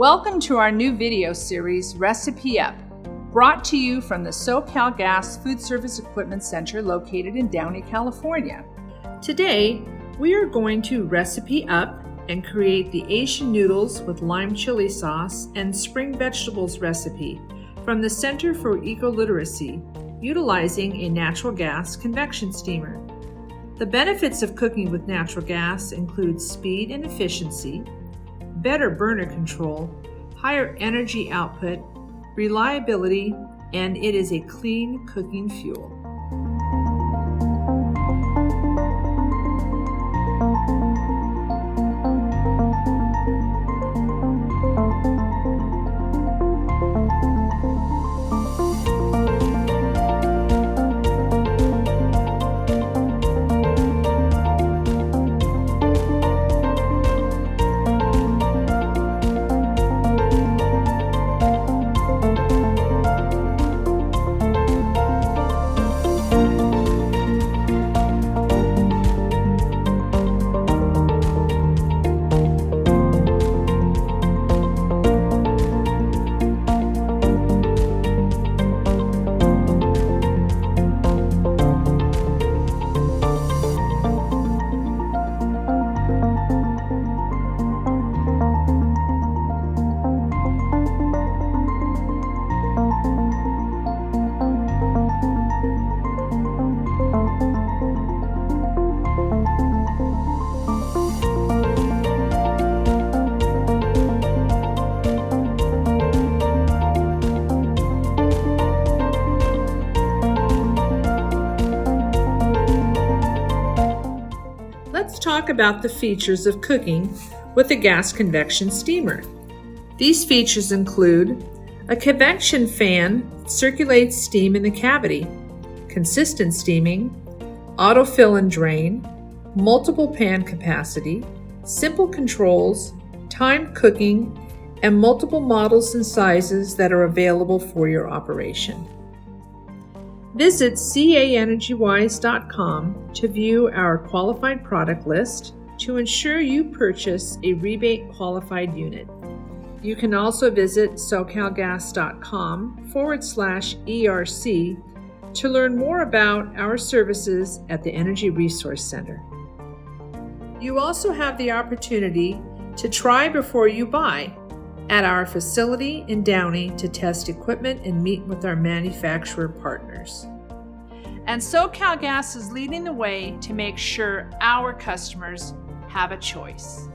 Welcome to our new video series, Recipe Up, brought to you from the SoCalGas Food Service Equipment Center located in Downey, California. Today, we are going to recipe up and create the Asian noodles with lime chili sauce and spring vegetables recipe from the Center for Eco-Literacy, utilizing a natural gas convection steamer. The benefits of cooking with natural gas include speed and efficiency, better burner control, higher energy output, reliability, and it is a clean cooking fuel. Let's talk about the features of cooking with a gas convection steamer. These features include a convection fan that circulates steam in the cavity, consistent steaming, autofill and drain, multiple pan capacity, simple controls, timed cooking, and multiple models and sizes that are available for your operation. Visit caenergywise.com to view our qualified product list to ensure you purchase a rebate-qualified unit. You can also visit socalgas.com/ERC to learn more about our services at the Energy Resource Center. You also have the opportunity to try before you buy at our facility in Downey to test equipment and meet with our manufacturer partners. And SoCalGas is leading the way to make sure our customers have a choice.